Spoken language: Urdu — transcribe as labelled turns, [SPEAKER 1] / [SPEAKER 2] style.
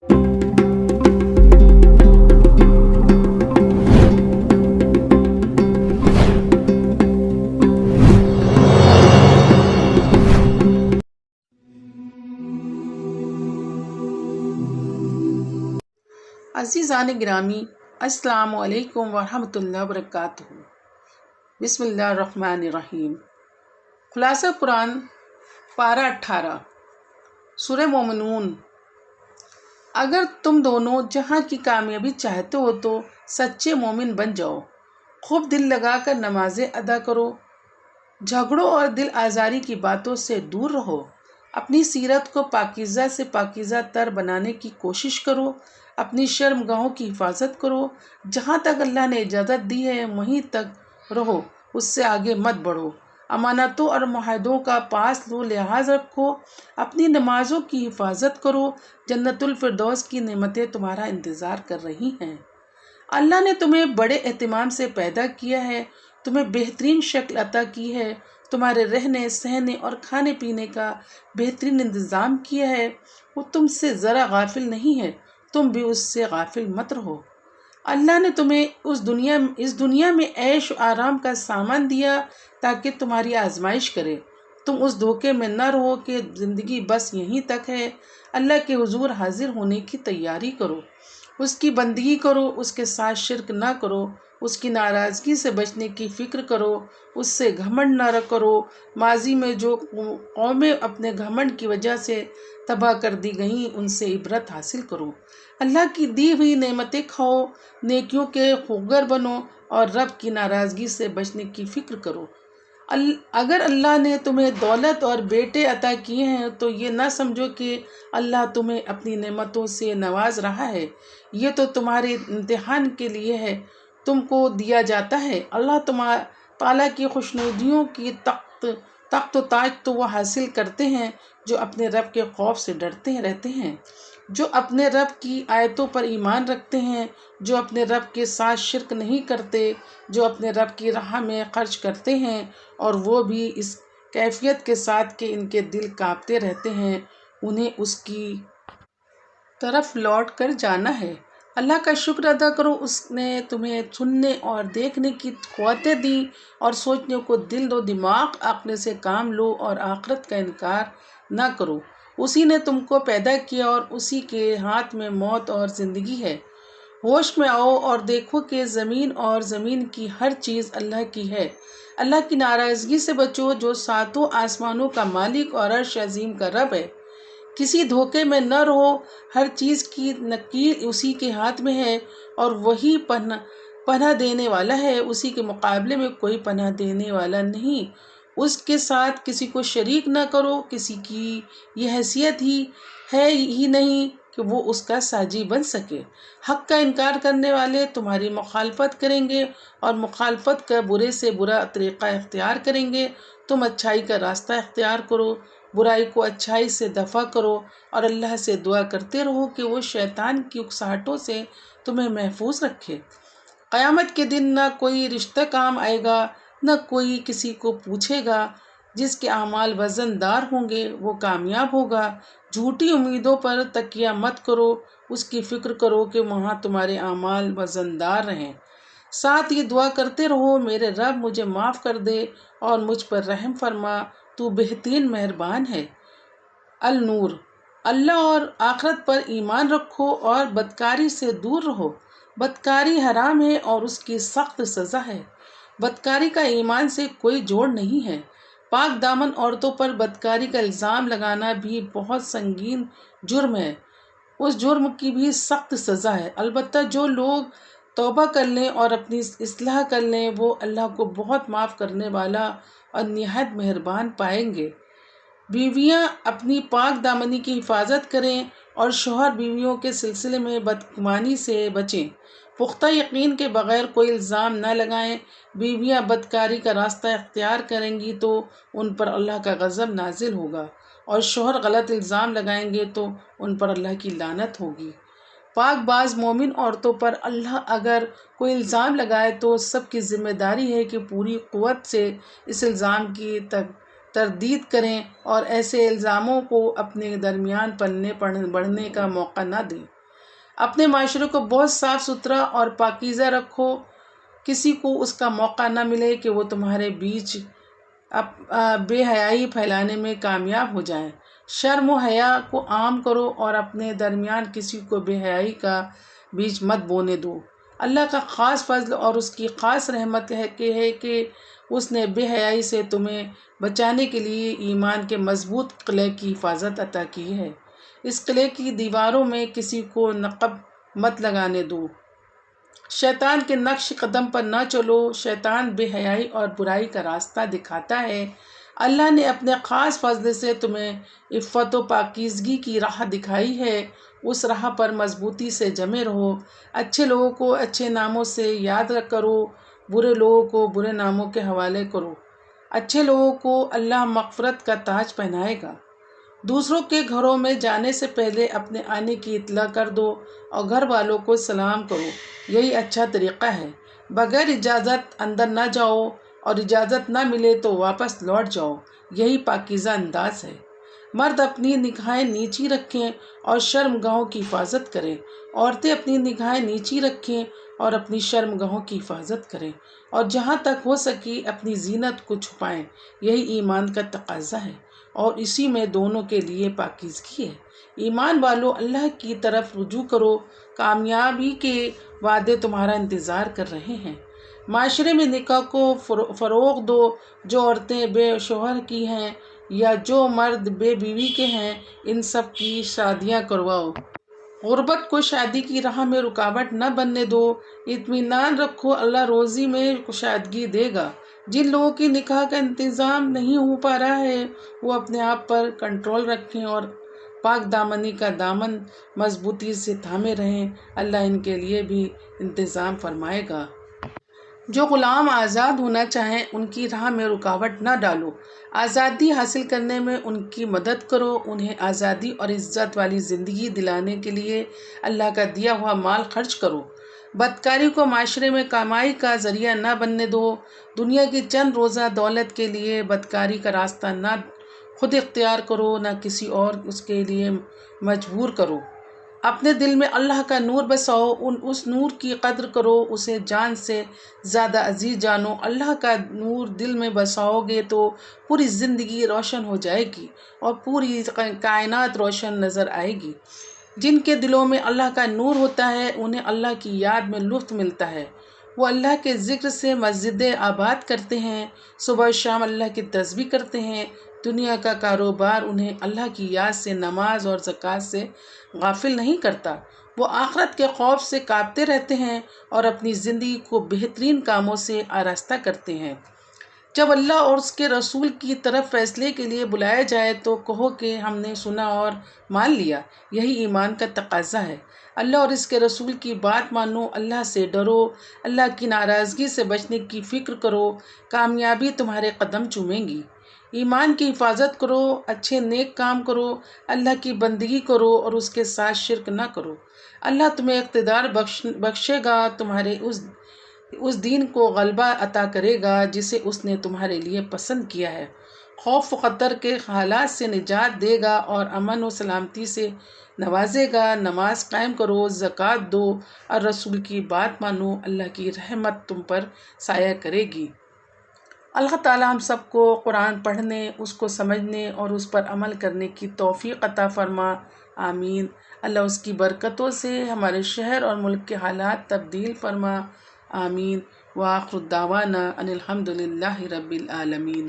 [SPEAKER 1] عزیزان گرامی، السلام علیکم ورحمۃ اللہ وبرکاتہ۔ بسم اللہ الرحمن الرحیم۔ خلاصہ قرآن پارہ 18 سورہ مومنون۔ اگر تم دونوں جہاں کی کامیابی چاہتے ہو تو سچے مومن بن جاؤ، خوب دل لگا کر نمازیں ادا کرو، جھگڑوں اور دل آزاری کی باتوں سے دور رہو، اپنی سیرت کو پاکیزہ سے پاکیزہ تر بنانے کی کوشش کرو، اپنی شرم گاہوں کی حفاظت کرو، جہاں تک اللہ نے اجازت دی ہے وہیں تک رہو، اس سے آگے مت بڑھو، امانتوں اور معاہدوں کا پاس لحاظ رکھو، اپنی نمازوں کی حفاظت کرو، جنت الفردوس کی نعمتیں تمہارا انتظار کر رہی ہیں۔ اللہ نے تمہیں بڑے اہتمام سے پیدا کیا ہے، تمہیں بہترین شکل عطا کی ہے، تمہارے رہنے سہنے اور کھانے پینے کا بہترین انتظام کیا ہے، وہ تم سے ذرا غافل نہیں ہے، تم بھی اس سے غافل مت رہو۔ اللہ نے تمہیں اس دنیا میں عیش و آرام کا سامان دیا تاکہ تمہاری آزمائش کرے، تم اس دھوکے میں نہ رہو کہ زندگی بس یہیں تک ہے۔ اللہ کے حضور حاضر ہونے کی تیاری کرو، اس کی بندگی کرو، اس کے ساتھ شرک نہ کرو، اس کی ناراضگی سے بچنے کی فکر کرو، اس سے گھمنڈ نہ کرو، ماضی میں جو قومیں اپنے گھمنڈ کی وجہ سے تباہ کر دی گئیں ان سے عبرت حاصل کرو، اللہ کی دی ہوئی نعمتیں کھاؤ، نیکیوں کے خوگر بنو اور رب کی ناراضگی سے بچنے کی فکر کرو۔ اگر اللہ نے تمہیں دولت اور بیٹے عطا کیے ہیں تو یہ نہ سمجھو کہ اللہ تمہیں اپنی نعمتوں سے نواز رہا ہے، یہ تو تمہارے امتحان کے لیے ہے، تم کو دیا جاتا ہے۔ اللہ تعالیٰ کی خوشنودیوں کی تخت و تاج تو وہ حاصل کرتے ہیں جو اپنے رب کے خوف سے ڈرتے رہتے ہیں، جو اپنے رب کی آیتوں پر ایمان رکھتے ہیں، جو اپنے رب کے ساتھ شرک نہیں کرتے، جو اپنے رب کی راہ میں خرچ کرتے ہیں اور وہ بھی اس کیفیت کے ساتھ کہ ان کے دل کانپتے رہتے ہیں، انہیں اس کی طرف لوٹ کر جانا ہے۔ اللہ کا شکر ادا کرو، اس نے تمہیں سننے اور دیکھنے کی قوتیں دیں اور سوچنے کو دل و دماغ، عقل سے کام لو اور آخرت کا انکار نہ کرو۔ اسی نے تم کو پیدا کیا اور اسی کے ہاتھ میں موت اور زندگی ہے۔ ہوش میں آؤ اور دیکھو کہ زمین اور زمین کی ہر چیز اللہ کی ہے۔ اللہ کی ناراضگی سے بچو جو ساتوں آسمانوں کا مالک اور عرش عظیم کا رب ہے۔ کسی دھوکے میں نہ رہو، ہر چیز کی نکیل اسی کے ہاتھ میں ہے اور وہی پناہ دینے والا ہے، اسی کے مقابلے میں کوئی پناہ دینے والا نہیں۔ اس کے ساتھ کسی کو شریک نہ کرو، کسی کی یہ حیثیت ہی نہیں کہ وہ اس کا ساجی بن سکے۔ حق کا انکار کرنے والے تمہاری مخالفت کریں گے اور مخالفت کا برے سے برا طریقہ اختیار کریں گے، تم اچھائی کا راستہ اختیار کرو، برائی کو اچھائی سے دفع کرو اور اللہ سے دعا کرتے رہو کہ وہ شیطان کی اکساہٹوں سے تمہیں محفوظ رکھے۔ قیامت کے دن نہ کوئی رشتہ کام آئے گا، نہ کوئی کسی کو پوچھے گا، جس کے اعمال وزن دار ہوں گے وہ کامیاب ہوگا۔ جھوٹی امیدوں پر تکیہ مت کرو، اس کی فکر کرو کہ وہاں تمہارے اعمال وزن دار رہیں۔ ساتھ یہ دعا کرتے رہو، میرے رب مجھے معاف کر دے اور مجھ پر رحم فرما، تو بہترین مہربان ہے۔ النور۔ اللہ اور آخرت پر ایمان رکھو اور بدکاری سے دور رہو۔ بدکاری حرام ہے اور اس کی سخت سزا ہے۔ بدکاری کا ایمان سے کوئی جوڑ نہیں ہے۔ پاک دامن عورتوں پر بدکاری کا الزام لگانا بھی بہت سنگین جرم ہے، اس جرم کی بھی سخت سزا ہے۔ البتہ جو لوگ توبہ کر لیں اور اپنی اصلاح کر لیں وہ اللہ کو بہت معاف کرنے والا اور نہایت مہربان پائیں گے۔ بیویاں اپنی پاک دامنی کی حفاظت کریں اور شوہر بیویوں کے سلسلے میں بدگمانی سے بچیں، پختہ یقین کے بغیر کوئی الزام نہ لگائیں۔ بیویاں بدکاری کا راستہ اختیار کریں گی تو ان پر اللہ کا غضب نازل ہوگا اور شوہر غلط الزام لگائیں گے تو ان پر اللہ کی لعنت ہوگی۔ پاک باز مومن عورتوں پر اللہ اگر کوئی الزام لگائے تو سب کی ذمہ داری ہے کہ پوری قوت سے اس الزام کی تردید کریں اور ایسے الزاموں کو اپنے درمیان بڑھنے کا موقع نہ دیں۔ اپنے معاشرے کو بہت صاف ستھرا اور پاکیزہ رکھو، کسی کو اس کا موقع نہ ملے کہ وہ تمہارے بیچ بے حیائی پھیلانے میں کامیاب ہو جائیں۔ شرم و حیا کو عام کرو اور اپنے درمیان کسی کو بے حیائی کا بیج مت بونے دو۔ اللہ کا خاص فضل اور اس کی خاص رحمت ہے کہ اس نے بے حیائی سے تمہیں بچانے کے لیے ایمان کے مضبوط قلعے کی حفاظت عطا کی ہے۔ اس قلعے کی دیواروں میں کسی کو نقب مت لگانے دو۔ شیطان کے نقش قدم پر نہ چلو، شیطان بے حیائی اور برائی کا راستہ دکھاتا ہے۔ اللہ نے اپنے خاص فضل سے تمہیں عفت و پاکیزگی کی راہ دکھائی ہے، اس راہ پر مضبوطی سے جمے رہو۔ اچھے لوگوں کو اچھے ناموں سے یاد کرو، برے لوگوں کو برے ناموں کے حوالے کرو۔ اچھے لوگوں کو اللہ مغفرت کا تاج پہنائے گا۔ دوسروں کے گھروں میں جانے سے پہلے اپنے آنے کی اطلاع کر دو اور گھر والوں کو سلام کرو، یہی اچھا طریقہ ہے۔ بغیر اجازت اندر نہ جاؤ اور اجازت نہ ملے تو واپس لوٹ جاؤ، یہی پاکیزہ انداز ہے۔ مرد اپنی نگاہیں نیچی رکھیں اور شرم گاہوں کی حفاظت کریں، عورتیں اپنی نگاہیں نیچی رکھیں اور اپنی شرم گاہوں کی حفاظت کریں، اور جہاں تک ہو سکی اپنی زینت کو چھپائیں، یہی ایمان کا تقاضا ہے اور اسی میں دونوں کے لیے پاکیزگی ہے۔ ایمان والو، اللہ کی طرف رجوع کرو، کامیابی کے وعدے تمہارا انتظار کر رہے ہیں۔ معاشرے میں نکاح کو فروغ دو، جو عورتیں بے شوہر کی ہیں یا جو مرد بے بیوی کے ہیں، ان سب کی شادیاں کرواؤ۔ غربت کو شادی کی راہ میں رکاوٹ نہ بننے دو۔ اطمینان رکھو، اللہ روزی میں کشادگی دے گا۔ جن لوگوں کی نکاح کا انتظام نہیں ہو پا رہا ہے وہ اپنے آپ پر کنٹرول رکھیں اور پاک دامنی کا دامن مضبوطی سے تھامے رہیں، اللہ ان کے لیے بھی انتظام فرمائے گا۔ جو غلام آزاد ہونا چاہیں ان کی راہ میں رکاوٹ نہ ڈالو، آزادی حاصل کرنے میں ان کی مدد کرو، انہیں آزادی اور عزت والی زندگی دلانے کے لیے اللہ کا دیا ہوا مال خرچ کرو۔ بدکاری کو معاشرے میں کمائی کا ذریعہ نہ بننے دو۔ دنیا کی چند روزہ دولت کے لیے بدکاری کا راستہ نہ خود اختیار کرو، نہ کسی اور اس کے لیے مجبور کرو۔ اپنے دل میں اللہ کا نور بساؤ، اس نور کی قدر کرو، اسے جان سے زیادہ عزیز جانو۔ اللہ کا نور دل میں بساؤ گے تو پوری زندگی روشن ہو جائے گی اور پوری کائنات روشن نظر آئے گی۔ جن کے دلوں میں اللہ کا نور ہوتا ہے انہیں اللہ کی یاد میں لطف ملتا ہے، وہ اللہ کے ذکر سے مسجدیں آباد کرتے ہیں، صبح و شام اللہ کی تسبیح کرتے ہیں۔ دنیا کا کاروبار انہیں اللہ کی یاد سے، نماز اور زکوٰۃ سے غافل نہیں کرتا۔ وہ آخرت کے خوف سے کانپتے رہتے ہیں اور اپنی زندگی کو بہترین کاموں سے آراستہ کرتے ہیں۔ جب اللہ اور اس کے رسول کی طرف فیصلے کے لیے بلایا جائے تو کہو کہ ہم نے سنا اور مان لیا، یہی ایمان کا تقاضا ہے۔ اللہ اور اس کے رسول کی بات مانو، اللہ سے ڈرو، اللہ کی ناراضگی سے بچنے کی فکر کرو، کامیابی تمہارے قدم چومے گی۔ ایمان کی حفاظت کرو، اچھے نیک کام کرو، اللہ کی بندگی کرو اور اس کے ساتھ شرک نہ کرو۔ اللہ تمہیں اقتدار بخشے گا، تمہارے اس دین کو غلبہ عطا کرے گا جسے اس نے تمہارے لیے پسند کیا ہے، خوف و خطر کے حالات سے نجات دے گا اور امن و سلامتی سے نوازے گا۔ نماز قائم کرو، زکوٰۃ دو اور رسول کی بات مانو، اللہ کی رحمت تم پر سایہ کرے گی۔ اللہ تعالیٰ ہم سب کو قرآن پڑھنے، اس کو سمجھنے اور اس پر عمل کرنے کی توفیق عطا فرما، آمین۔ اللہ اس کی برکتوں سے ہمارے شہر اور ملک کے حالات تبدیل فرما، آمین۔ وآخر دعوانا ان الحمد للہ رب العالمین۔